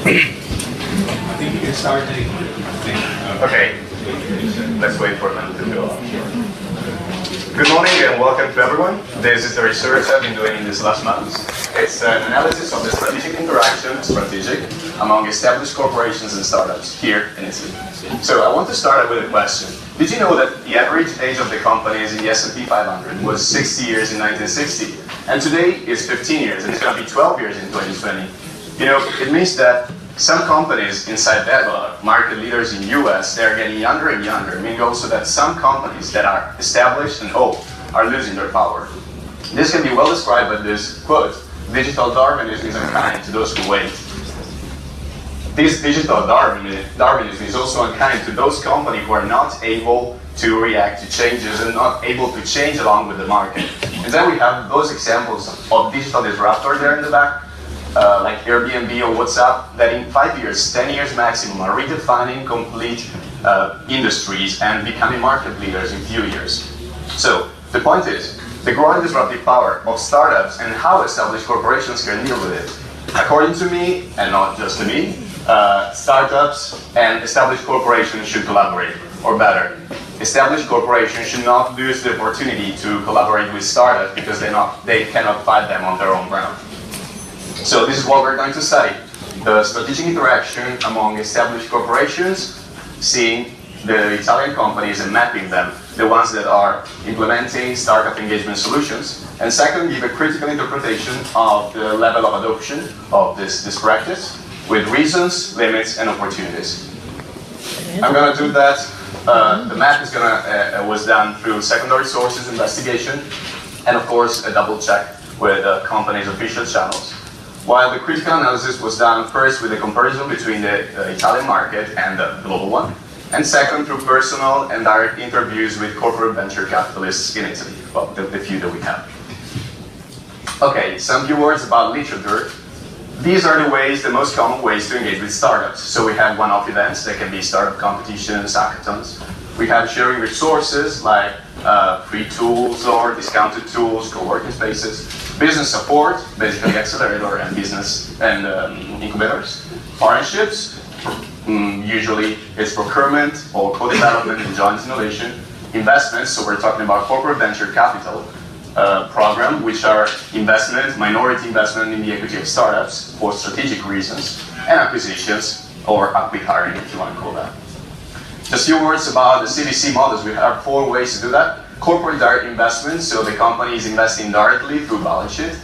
I think you can start taking Okay, let's wait for them to go up. Good morning and welcome to everyone. This is the research I've been doing in these last months. It's an analysis of the strategic interaction, among established corporations and startups here in Italy. So I want to start with a question. Did you know that the average age of the companies in the S&P 500 was 60 years in 1960? And today is 15 years, and it's going to be 12 years in 2020. You know, it means that some companies inside that market leaders in US, they're getting younger and younger. It means also that some companies that are established and old are losing their power. This can be well described by this quote: digital Darwinism is unkind to those who wait. This digital Darwinism is also unkind to those companies who are not able to react to changes and not able to change along with the market. And then we have those examples of digital disruptors there in the back, like Airbnb or WhatsApp, that in 5 years, 10 years maximum, are redefining complete industries and becoming market leaders in few years. So the point is, the growing disruptive power of startups and how established corporations can deal with it. According to me, and not just to me, startups and established corporations should collaborate, or better, established corporations should not lose the opportunity to collaborate with startups because they cannot fight them on their own ground. So this is what we're going to study: the strategic interaction among established corporations, seeing the Italian companies and mapping them, the ones that are implementing startup engagement solutions, and second, give a critical interpretation of the level of adoption of this practice, with reasons, limits, and opportunities. I'm going to do that. The map was done through secondary sources investigation, and of course a double check with the company's official channels. While the critical analysis was done first with a comparison between the Italian market and the global one, and second through personal and direct interviews with corporate venture capitalists in Italy, well, the few that we have. Okay, some few words about literature. These are the most common ways to engage with startups. So we have one-off events that can be startup competitions, hackathons. We have sharing resources like free tools or discounted tools, co-working spaces. Business support, basically accelerator and business and incubators. Partnerships, usually it's procurement or co-development and joint innovation. Investments, so we're talking about corporate venture capital program, which are minority investment in the equity of startups for strategic reasons, and acquisitions, or acqui-hiring if you want to call that. Just a few words about the CVC models. We have 4 ways to do that. Corporate direct investment, so the company is investing directly through balance sheet.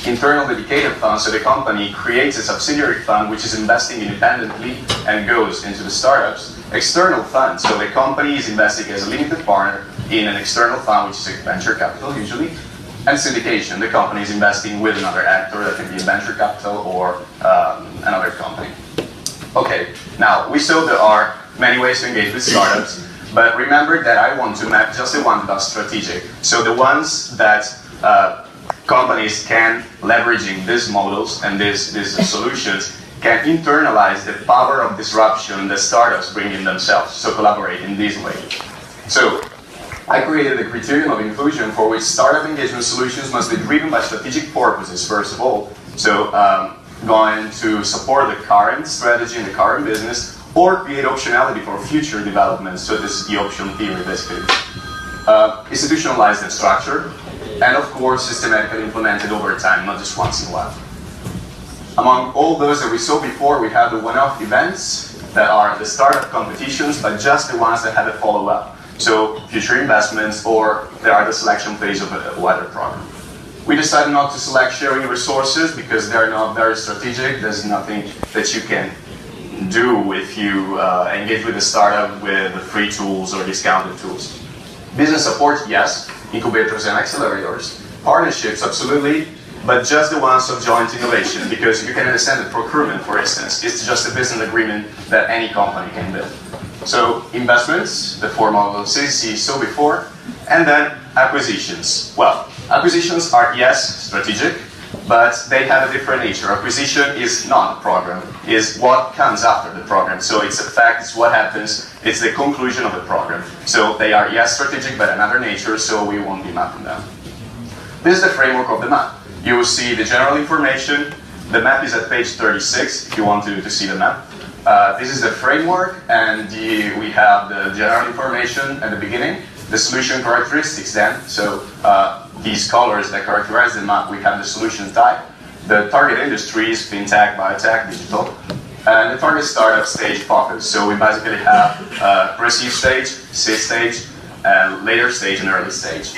Internal dedicated funds, so the company creates a subsidiary fund which is investing independently and goes into the startups. External funds, so the company is investing as a limited partner in an external fund, which is a venture capital usually. And syndication, the company is investing with another actor, that can be a venture capital or another company. Okay, now we saw there are many ways to engage with startups, but remember that I want to map just the ones that are strategic. So the ones that companies can, leveraging these models and these solutions, can internalize the power of disruption that startups bring in themselves, so collaborate in this way. So I created a criterion of inclusion for which startup engagement solutions must be driven by strategic purposes, first of all. So going to support the current strategy and the current business, or create optionality for future developments. So this is the option theory, basically. Institutionalized and structured, and of course systematically implemented over time, not just once in a while. Among all those that we saw before, we have the one-off events that are the startup competitions, but just the ones that have a follow-up. So future investments, or they are the selection phase of a wider program. We decided not to select sharing resources because they're not very strategic. There's nothing that you can do if you engage with a startup with free tools or discounted tools. Business support, yes. Incubators and accelerators. Partnerships, absolutely. But just the ones of joint innovation, because you can understand that procurement, for instance, is just a business agreement that any company can build. So investments, the form of CVC saw before, and then acquisitions. Well, acquisitions are, yes, strategic, but they have a different nature. Acquisition is not a program, is what comes after the program. So it's a fact, it's what happens, it's the conclusion of the program. So they are, yes, strategic, but another nature, so we won't be mapping them. This is the framework of the map. You will see the general information, The map is at page 36 if you want to see the map. This is the framework, and we have the general information at the beginning, the solution characteristics then. So these colors that characterize the map, we have the solution type, the target industries, fintech, biotech, digital, and the target startup stage focus. So we basically have pre-seed stage, seed stage, later stage, and early stage.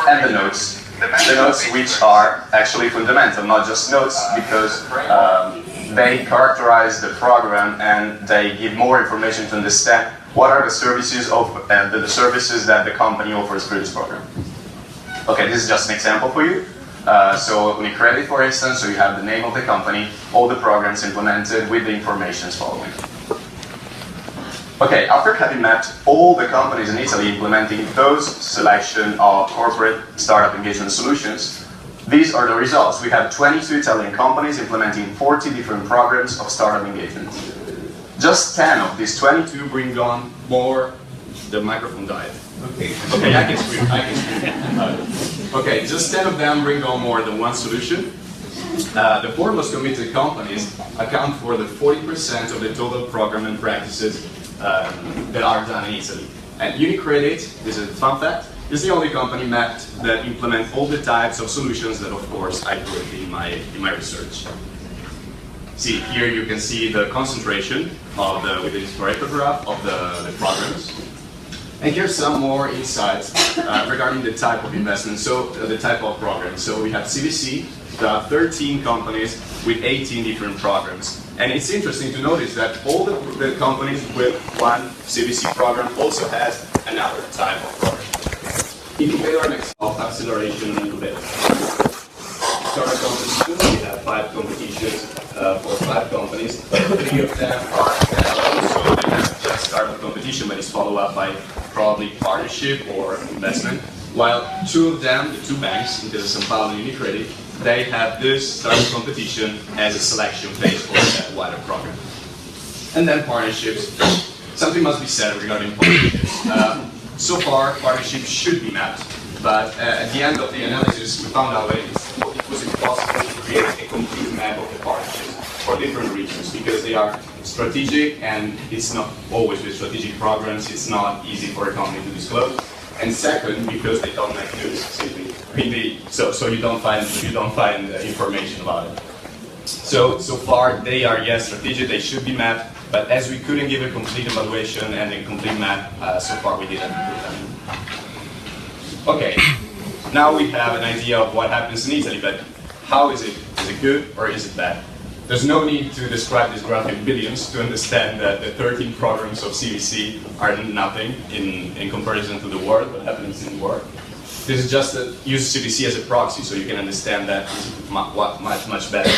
And the notes. The notes which are actually fundamental, not just notes, because they characterize the program and they give more information to understand what are the services of the services that the company offers through this program. Okay, this is just an example for you. So Unicredit, for instance, so you have the name of the company, all the programs implemented with the information following. Okay, after having mapped all the companies in Italy implementing those selection of corporate startup engagement solutions, these are the results. We have 22 Italian companies implementing 40 different programs of startup engagement. Just 10 of these 22 bring on more. The microphone died. Okay, I can scream. Okay, just 10 of them bring on more than one solution. The four most committed companies account for the 40% of the total program and practices that are done in Italy. And Unicredit, this is a fun fact, is the only company mapped that implement all the types of solutions that, of course, I put in my research. See, here you can see the concentration of with the historical graph of the programs. And here's some more insights regarding the type of investment, so the type of program. So we have CVC, there are 13 companies with 18 different programs. And it's interesting to notice that all the companies with one CVC program also has another type of program. Incubator next of acceleration incubator. Startup competitions, we have 5 competitions for 5 companies. 3 of them are also they have just startup competition, but it's followed up by probably partnership or investment. While 2 of them, the 2 banks, Intesa Sanpaolo and Unicredit, they have this startup competition as a selection phase for that wider program. And then partnerships. Something must be said regarding partnerships. So far, partnerships should be mapped, but at the end of the analysis, we found out that it was impossible to create a complete map of the partnerships for different regions because they are strategic, and it's not always with strategic programs. It's not easy for a company to disclose. And second, because they don't make news, simply. So you don't find information about it. So far they are strategic. They should be mapped. But as we couldn't give a complete evaluation and a complete map, so far we didn't do that. Okay, now we have an idea of what happens in Italy. But how is it? Is it good or is it bad? There's no need to describe this graph in billions to understand that the 13 programs of CVC are nothing in comparison to the world, what happens in the world. This is just to use CVC as a proxy so you can understand that much better.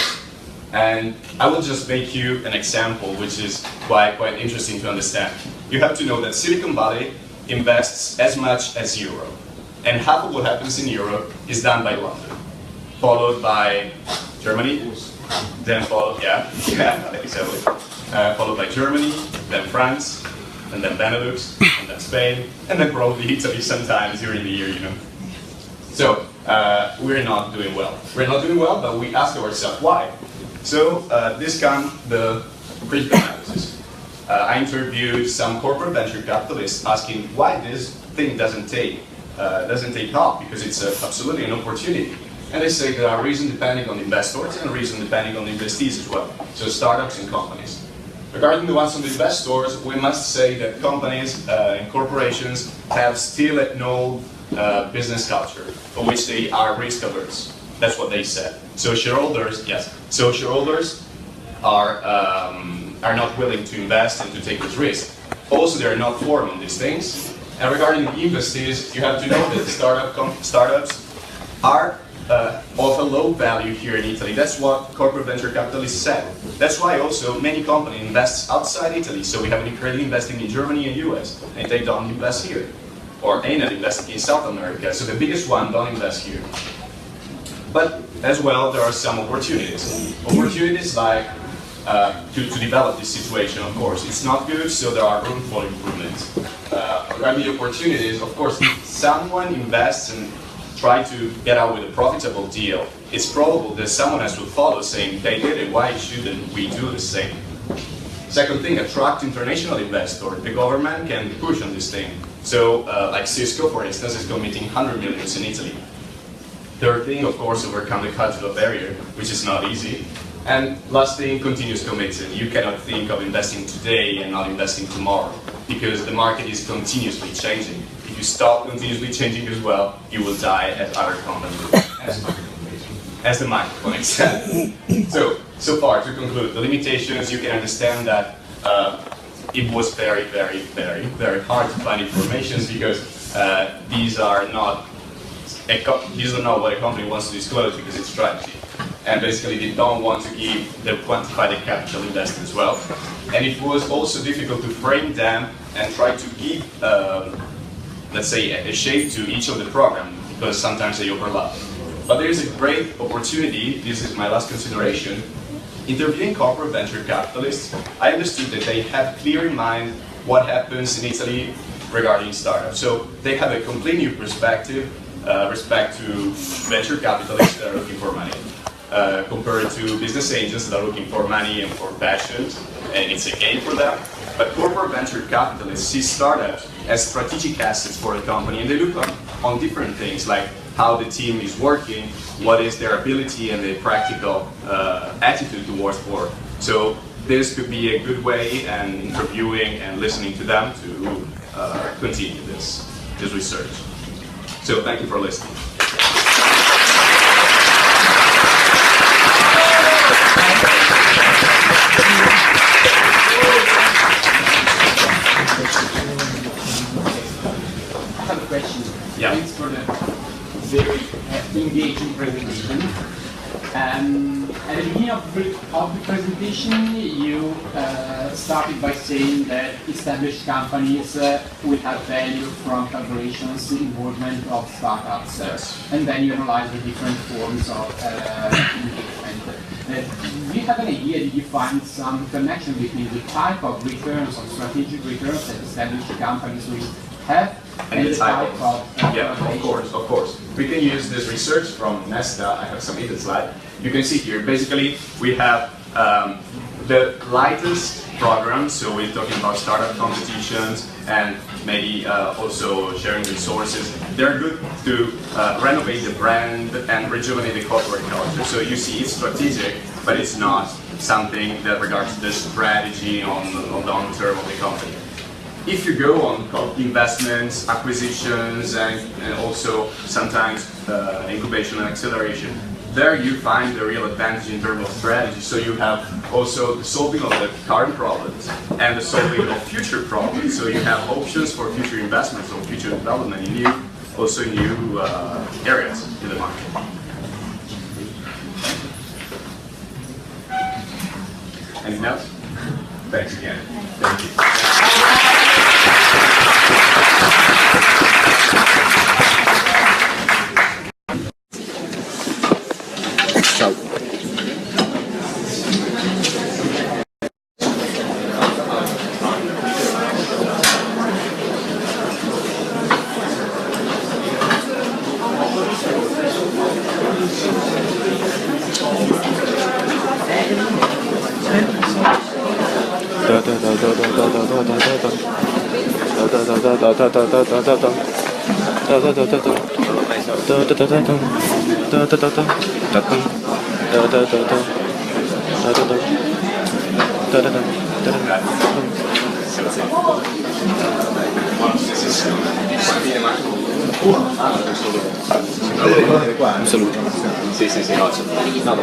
And I will just make you an example which is quite interesting to understand. You have to know that Silicon Valley invests as much as Europe. And half of what happens in Europe is done by London, followed by Germany, then followed by Germany, then France, and then Benelux, and then Spain, and then probably Italy sometimes during the year, you know. So we're not doing well. We're not doing well, but we ask ourselves why. So this comes the critical analysis. I interviewed some corporate venture capitalists asking why this thing doesn't take off, because it's absolutely an opportunity. And they say there are reasons depending on investors and reasons depending on investees as well. So startups and companies. Regarding the ones on the investors, we must say that companies and corporations have still an old business culture for which they are risk averse. That's what they said. So shareholders, are not willing to invest and to take this risk. Also, they are not formed on these things. And regarding investees, you have to know that startups are of a low value here in Italy. That's what corporate venture capitalists said. That's why also many companies invest outside Italy. So we have Unicredit investing in Germany and US, and they don't invest here. Or ANET investing in South America. So the biggest one don't invest here. But as well, there are some opportunities. Opportunities like to develop this situation, of course. It's not good, so there are room for improvement. Regarding the opportunities, of course, if someone invests and try to get out with a profitable deal, it's probable that someone else will follow saying, they did it, why shouldn't we do the same? Second thing, attract international investors. The government can push on this thing. So, like Cisco, for instance, is committing 100 millions in Italy. Third thing, of course, overcome the cultural barrier, which is not easy. And last thing, continuous commitment. You cannot think of investing today and not investing tomorrow, because the market is continuously changing. If you stop continuously changing as well, you will die at other companies. As the microphone example. So far, to conclude, the limitations, you can understand that it was very, very, very, very hard to find information, because these are not what a company wants to disclose, because it's strategy. And basically they don't want to give the quantified capital invested as well. And it was also difficult to frame them and try to give, let's say, a shape to each of the programs, because sometimes they overlap. But there is a great opportunity, this is my last consideration. Interviewing corporate venture capitalists, I understood that they have clear in mind what happens in Italy regarding startups. So they have a complete new perspective respect to venture capitalists that are looking for money, compared to business angels that are looking for money and for passion, and it's a gain for them. But corporate venture capitalists see startups as strategic assets for a company, and they look on different things, like how the team is working, what is their ability and the practical attitude towards work. So this could be a good way, and interviewing and listening to them to continue this research. So thank you for listening. I have a question. Yeah. Thanks for the very engaging presentation. At the beginning of the presentation, you started by saying that established companies will have value from collaborations, involvement of startups, and then you analyze the different forms of engagement. Do you have an idea, did you find some connection between the type of returns, of strategic returns that established companies will have, and the type of yeah, of course. We can use this research from Nesta. I have submitted a slide. You can see here, basically, we have the lightest programs, so we're talking about startup competitions and maybe also sharing resources. They're good to renovate the brand and rejuvenate the corporate culture. So you see it's strategic, but it's not something that regards the strategy on the long term of the company. If you go on investments, acquisitions, and also sometimes incubation and acceleration, there you find the real advantage in terms of strategy. So you have also the solving of the current problems and the solving of future problems. So you have options for future investments or future development in new areas in the market. Anything else? Thanks again. Thank you. Un saluto. Sì, no,